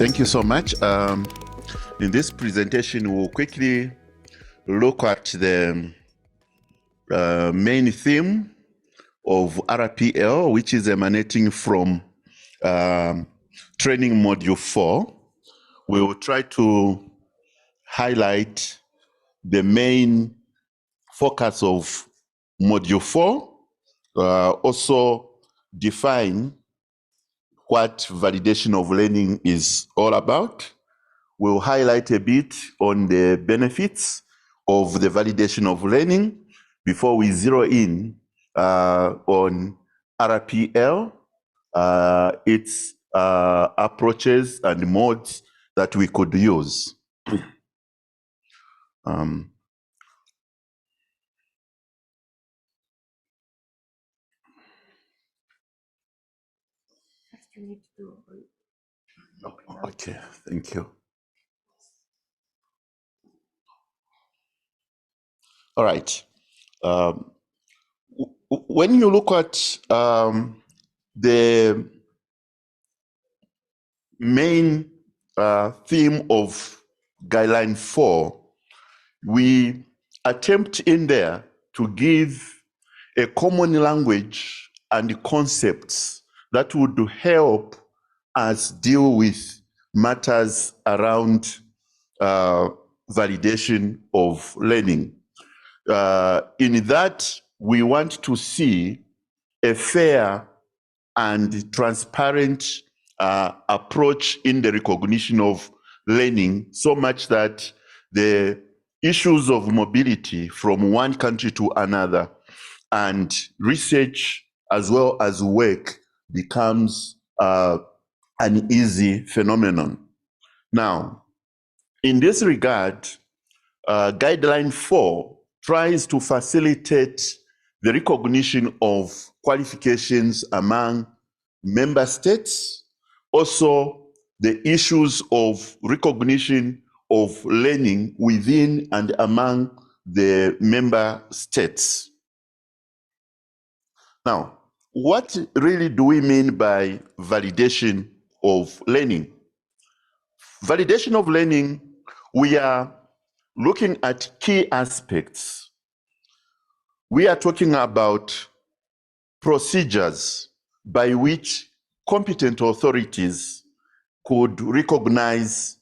Thank you so much. In this presentation, we'll quickly look at the main theme of RPL, which is emanating from training module 4. We will try to highlight the main focus of module 4, also define what validation of learning is all about. We'll highlight a bit on the benefits of the validation of learning before we zero in on RPL, its approaches and modes that we could use. Okay, thank you. All right. When you look at the main theme of Guideline 4, we attempt in there to give a common language and concepts that would help us deal with matters around validation of learning. In that, we want to see a fair and transparent approach in the recognition of learning, so much that the issues of mobility from one country to another and research as well as work becomes an easy phenomenon. Now, in this regard, Guideline 4 tries to facilitate the recognition of qualifications among member states, also the issues of recognition of learning within and among the member states. Now, what really do we mean by validation of learning? Validation of learning, we are looking at key aspects. We are talking about procedures by which competent authorities could recognize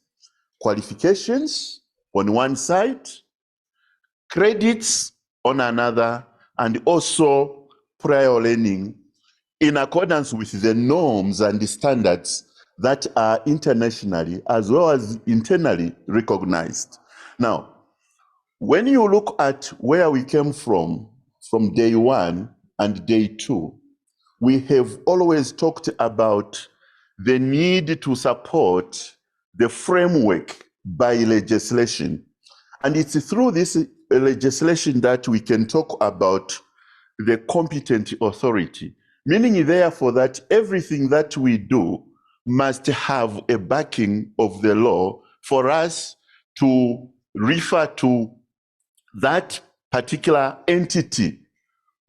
qualifications on one side, credits on another, and also prior learning in accordance with the norms and the standards that are internationally as well as internally recognized. Now, when you look at where we came from day 1 and day 2, we have always talked about the need to support the framework by legislation. And it's through this legislation that we can talk about the competent authority, meaning therefore that everything that we do must have a backing of the law for us to refer to that particular entity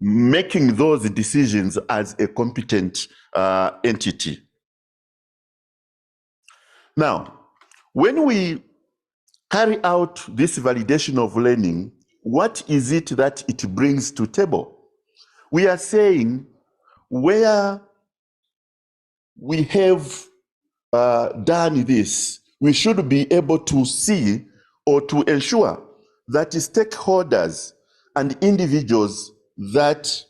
making those decisions as a competent entity. Now, when we carry out this validation of learning, what is it that it brings to table? We are saying where we have done this, we should be able to see or to ensure that stakeholders and individuals that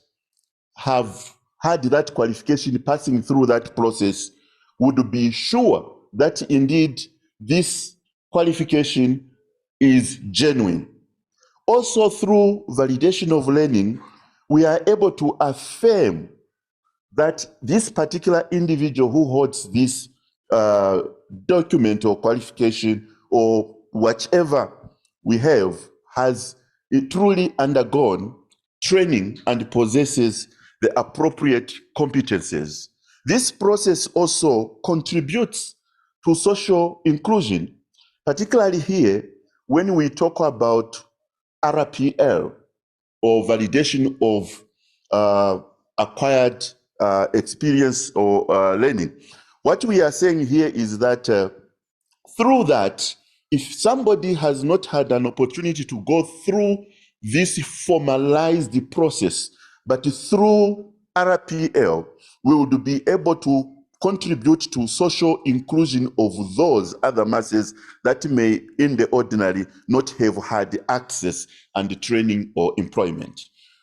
have had that qualification passing through that process would be sure that indeed this qualification is genuine. Also, through validation of learning, we are able to affirm that this particular individual who holds this document or qualification or whatever we have has truly undergone training and possesses the appropriate competences. This process also contributes to social inclusion, particularly here when we talk about RPL or validation of acquired experience or learning. What we are saying here is that through that, if somebody has not had an opportunity to go through this formalized process, but through RPL, we would be able to contribute to social inclusion of those other masses that may, in the ordinary, not have had access and training or employment.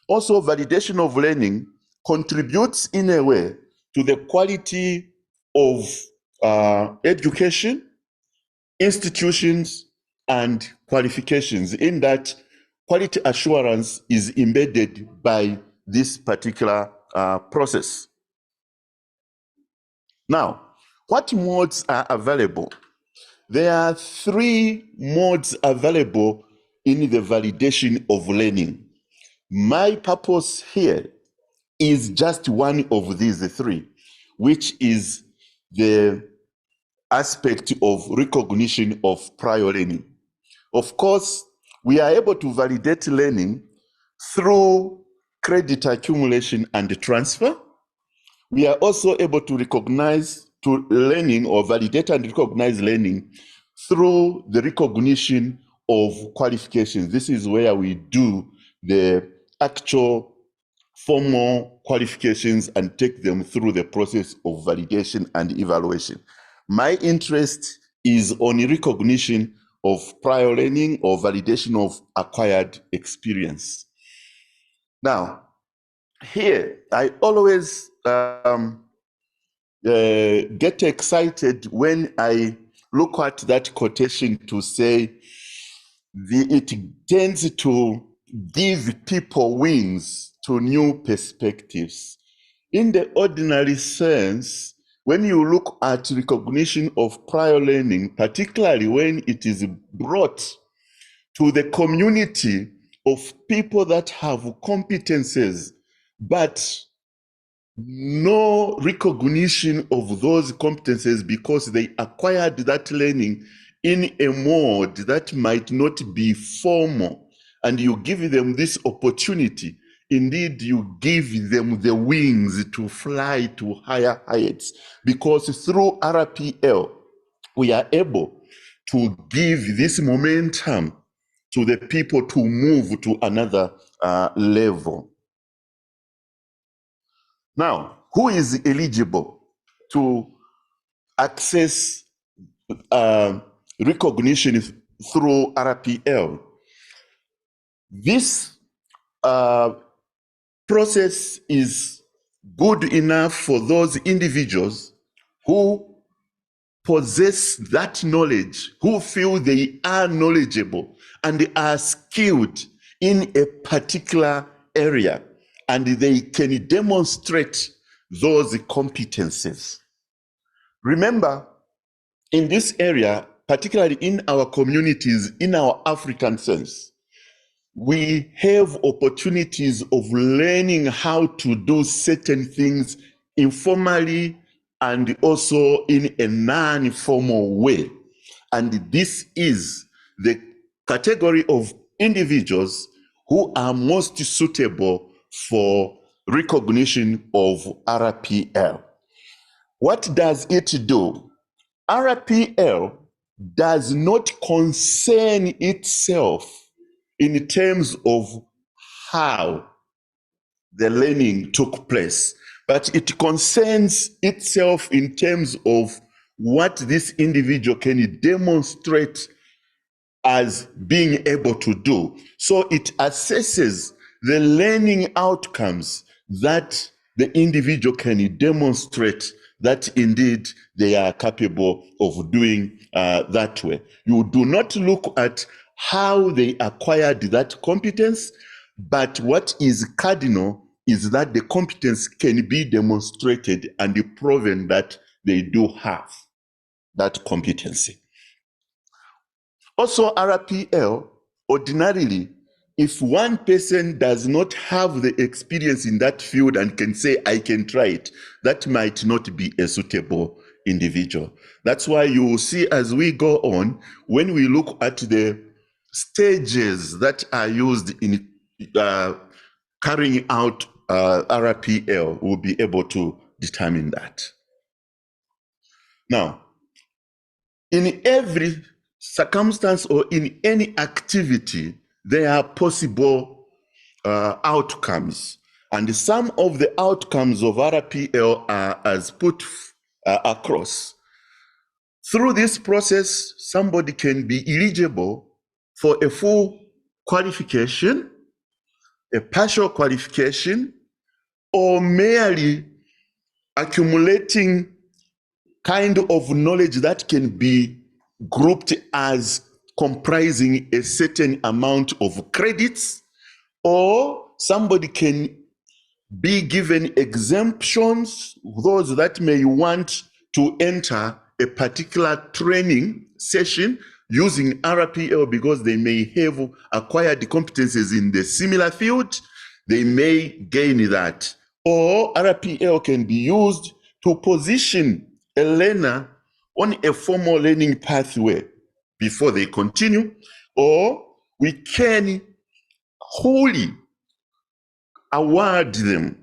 Also, validation of learning contributes in a way to the quality of education, institutions, and qualifications, in that quality assurance is embedded by this particular process. Now, what modes are available? There are 3 modes available in the validation of learning. My purpose here is just one of these 3, which is the aspect of recognition of prior learning. Of course, we are able to validate learning through credit accumulation and transfer. We are also able to recognize to learning or validate and recognize learning through the recognition of qualifications. This is where we do the actual formal qualifications and take them through the process of validation and evaluation. My interest is on recognition of prior learning or validation of acquired experience. Now, here, I always get excited when I look at that quotation to say it tends to give people wings to new perspectives. In the ordinary sense, when you look at recognition of prior learning, particularly when it is brought to the community of people that have competences, but no recognition of those competences because they acquired that learning in a mode that might not be formal, and you give them this opportunity, indeed you give them the wings to fly to higher heights, because through RPL we are able to give this momentum to the people to move to another level. Now, who is eligible to access recognition through RPL? This process is good enough for those individuals who possess that knowledge, who feel they are knowledgeable and are skilled in a particular area, and they can demonstrate those competences. Remember, in this area, particularly in our communities, in our African sense, we have opportunities of learning how to do certain things informally and also in a non-formal way. And this is the category of individuals who are most suitable for recognition of RPL. What does it do? RPL does not concern itself in terms of how the learning took place, but it concerns itself in terms of what this individual can demonstrate as being able to do. So it assesses the learning outcomes that the individual can demonstrate that indeed they are capable of doing that way. You do not look at how they acquired that competence, but what is cardinal is that the competence can be demonstrated and proven that they do have that competency. Also, RPL, ordinarily, if one person does not have the experience in that field and can say, I can try it, that might not be a suitable individual. That's why you will see as we go on, when we look at the stages that are used in carrying out RPL, we'll be able to determine that. Now, In every circumstance or in any activity, there are possible outcomes. And some of the outcomes of RPL are as put across. Through this process, somebody can be eligible for a full qualification, a partial qualification, or merely accumulating kind of knowledge that can be grouped as comprising a certain amount of credits, or somebody can be given exemptions, those that may want to enter a particular training session using RPL because they may have acquired competencies in the similar field, they may gain that. Or RPL can be used to position a learner on a formal learning pathway before they continue, or we can wholly award them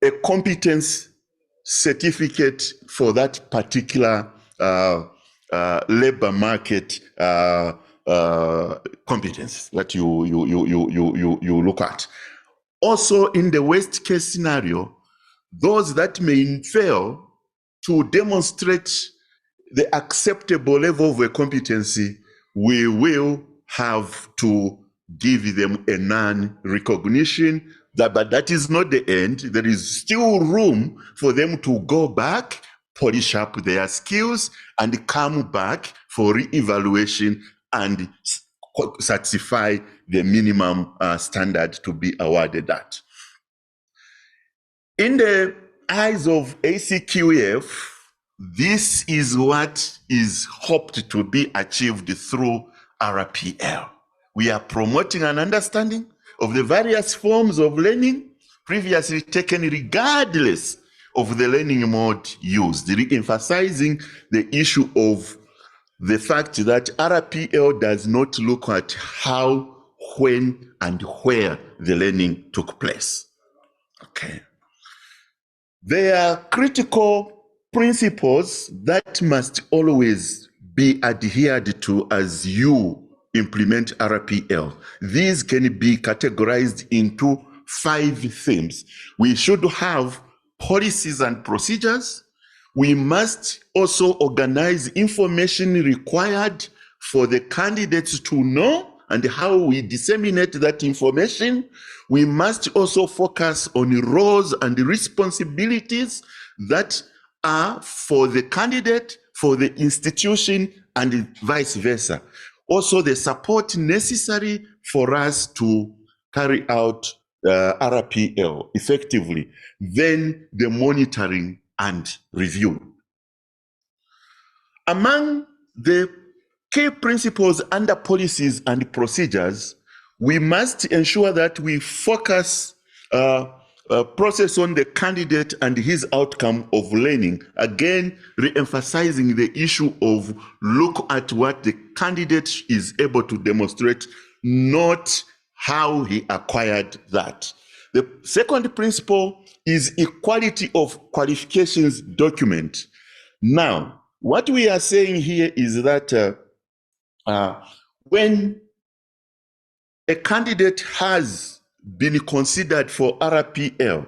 a competence certificate for that particular labor market competence that you look at. Also, in the worst case scenario, those that may fail to demonstrate the acceptable level of a competency, we will have to give them a non-recognition. But that is not the end. There is still room for them to go back, polish up their skills, and come back for re-evaluation and satisfy the minimum standard to be awarded that. In the eyes of ACQF, this is what is hoped to be achieved through RPL. We are promoting an understanding of the various forms of learning previously taken regardless of the learning mode used, re-emphasizing the issue of the fact that RPL does not look at how, when, and where the learning took place. Okay. There are critical principles that must always be adhered to as you implement RPL. These can be categorized into 5 themes. We should have policies and procedures. We must also organize information required for the candidates to know and how we disseminate that information. We must also focus on roles and responsibilities that are for the candidate, for the institution, and vice versa. Also, the support necessary for us to carry out RPL effectively, then the monitoring and review. Among the key principles under policies and procedures, we must ensure that we focus process on the candidate and his outcome of learning. Again, re-emphasizing the issue of look at what the candidate is able to demonstrate, not how he acquired that. The second principle is equality of qualifications document. Now, what we are saying here is that when a candidate has been considered for RPL,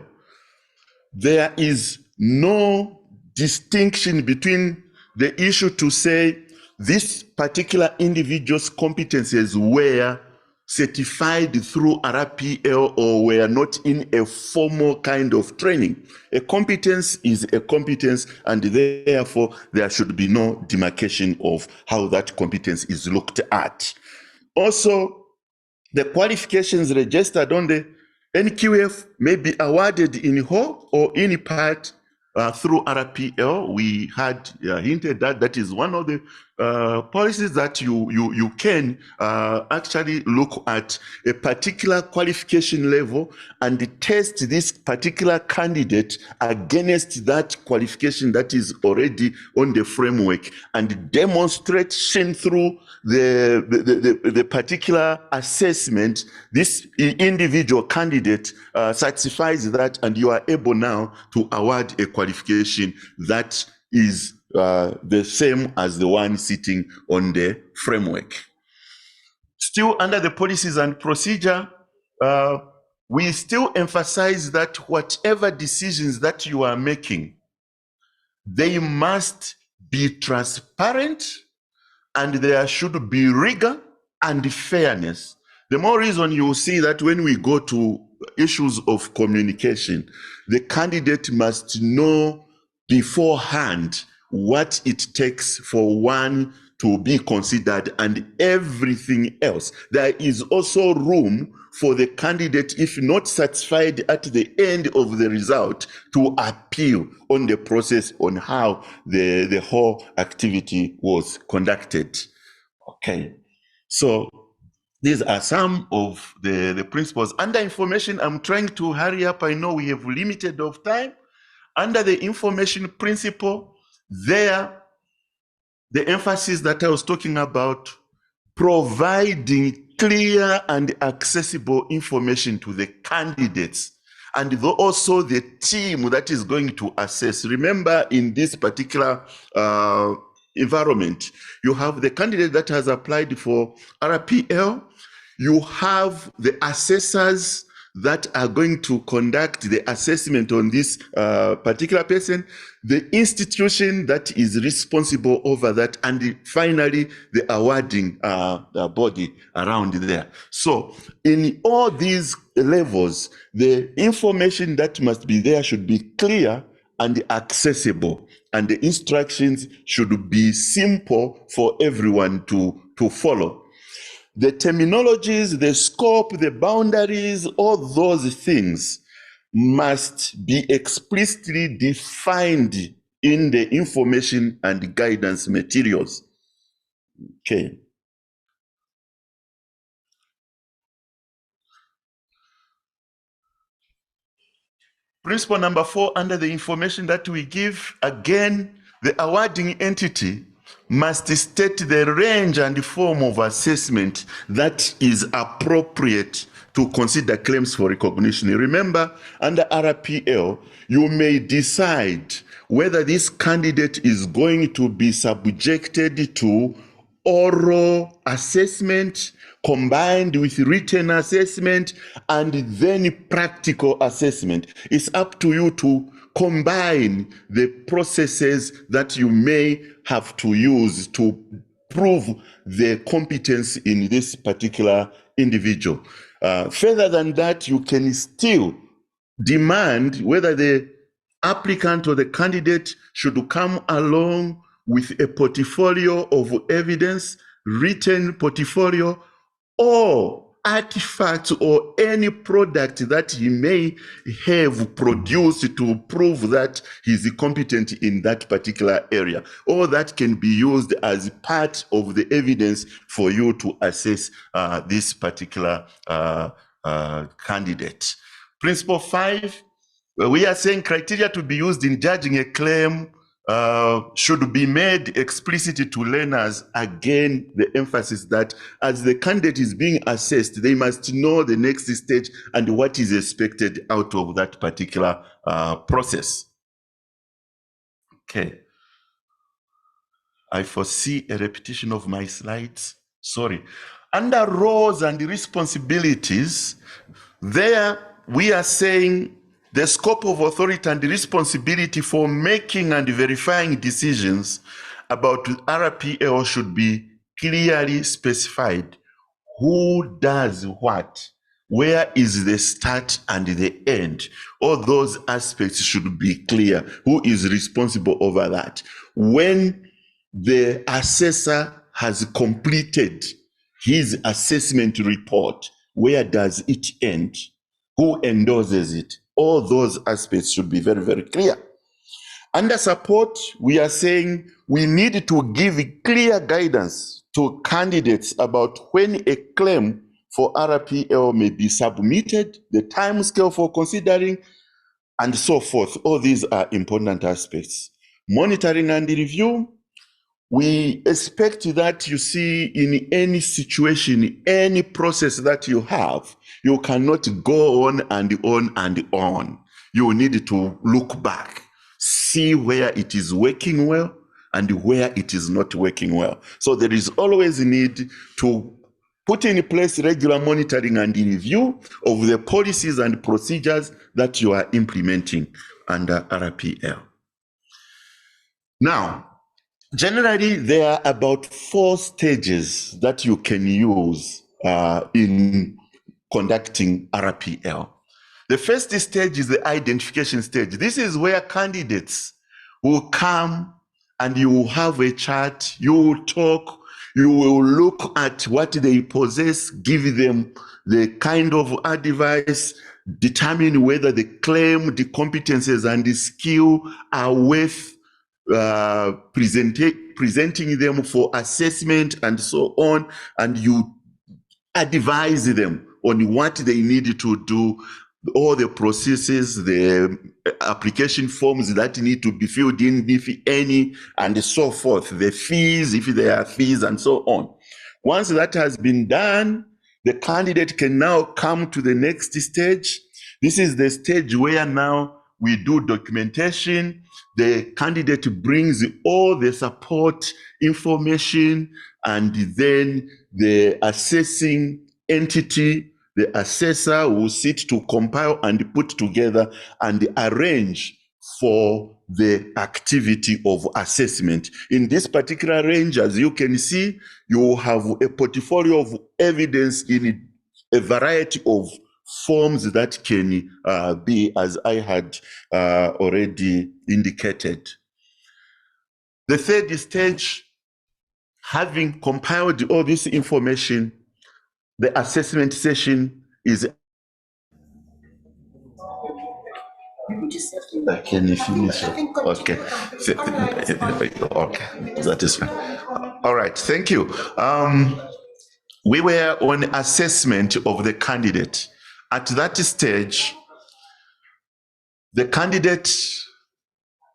there is no distinction between the issue to say this particular individual's competencies were certified through RPL or were not in a formal kind of training. A competence is a competence, and therefore there should be no demarcation of how that competence is looked at. Also, the qualifications registered on the NQF may be awarded in whole or in part through RPL. We had hinted that that is one of the policies that you can actually look at a particular qualification level and test this particular candidate against that qualification that is already on the framework and demonstration through the particular assessment. This individual candidate certifies that, and you are able now to award a qualification that is the same as the one sitting on the framework. Still under the policies and procedure, we still emphasize that whatever decisions that you are making, they must be transparent and there should be rigor and fairness. The more reason you will see that when we go to issues of communication, the candidate must know beforehand what it takes for one to be considered and everything else. There is also room for the candidate, if not satisfied at the end of the result, to appeal on the process on how the whole activity was conducted. Okay, so these are some of the principles. Under information, I'm trying to hurry up. I know we have limited of time. Under the information principle, there, the emphasis that I was talking about, providing clear and accessible information to the candidates and also the team that is going to assess. Remember, in this particular environment, you have the candidate that has applied for RPL, you have the assessors that are going to conduct the assessment on this particular person, the institution that is responsible over that, and finally the awarding body around there. So in all these levels, the information that must be there should be clear and accessible, and the instructions should be simple for everyone to follow. The terminologies, the scope, the boundaries, all those things must be explicitly defined in the information and guidance materials. Okay. Principle number 4, under the information that we give, again, the awarding entity must state the range and form of assessment that is appropriate to consider claims for recognition. Remember, under RPL, you may decide whether this candidate is going to be subjected to oral assessment combined with written assessment and then practical assessment. It's up to you to combine the processes that you may have to use to prove the competence in this particular individual. Further than that, you can still demand whether the applicant or the candidate should come along with a portfolio of evidence, written portfolio, or artifacts or any product that he may have produced to prove that he's competent in that particular area, or that can be used as part of the evidence for you to assess this particular candidate. Principle 5, we are saying criteria to be used in judging a claim should be made explicit to learners. Again, the emphasis that as the candidate is being assessed, they must know the next stage and what is expected out of that particular process. Okay. I foresee a repetition of my slides. Sorry. Under roles and responsibilities, there we are saying the scope of authority and responsibility for making and verifying decisions about RPL should be clearly specified. Who does what? Where is the start and the end? All those aspects should be clear. Who is responsible over that? When the assessor has completed his assessment report, where does it end? Who endorses it? All those aspects should be very, very clear. Under support, we are saying we need to give clear guidance to candidates about when a claim for RPL may be submitted, the time scale for considering, and so forth. All these are important aspects. Monitoring and review, we expect that you see in any situation, any process that you have, you cannot go on and on and on. You need to look back, see where it is working well, and where it is not working well. So there is always a need to put in place regular monitoring and review of the policies and procedures that you are implementing under RPL. Now, generally, there are about 4 stages that you can use in conducting RPL. The first stage is the identification stage. This is where candidates will come and you will have a chat, you will talk, you will look at what they possess, give them the kind of advice, determine whether the claim, the competences and the skill are worth presenting them for assessment and so on, and you advise them on what they need to do, all the processes, the application forms that need to be filled in, if any, and so forth, the fees, if there are fees, and so on. Once that has been done, the candidate can now come to the next stage. This is the stage where now we do documentation. The candidate brings all the support information, and then the assessing entity, the assessor, will sit to compile and put together and arrange for the activity of assessment. In this particular range, as you can see, you have a portfolio of evidence in a variety of forms that can be, as I had already indicated. The third stage, having compiled all this information, the assessment session is. Can you finish? Okay. Okay, that is fine. All right, thank you. We were on assessment of the candidate. At that stage, the candidate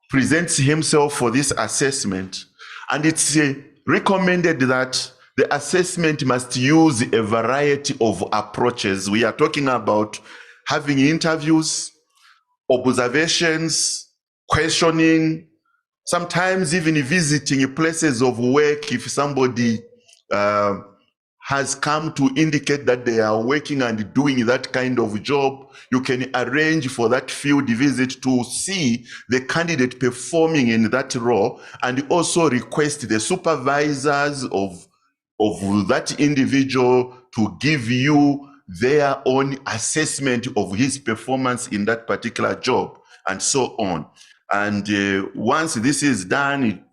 presents himself for this assessment, and it's recommended that the assessment must use a variety of approaches. We are talking about having interviews, observations, questioning, sometimes even visiting places of work. If somebody has come to indicate that they are working and doing that kind of job, you can arrange for that field visit to see the candidate performing in that role, and also request the supervisors of that individual to give you their own assessment of his performance in that particular job, and so on. And once this is done,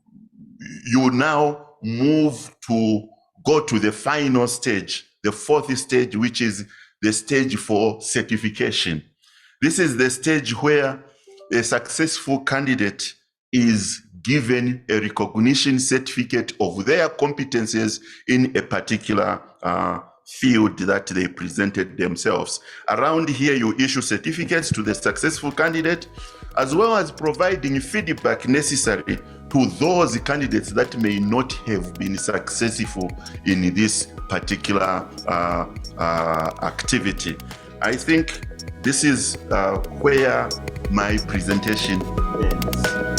you now move to go to the final stage, the 4th stage, which is the stage for certification. This is the stage where a successful candidate is given a recognition certificate of their competences in a particular field that they presented themselves. Around here, you issue certificates to the successful candidate, as well as providing feedback necessary to those candidates that may not have been successful in this particular activity. I think this is where my presentation ends.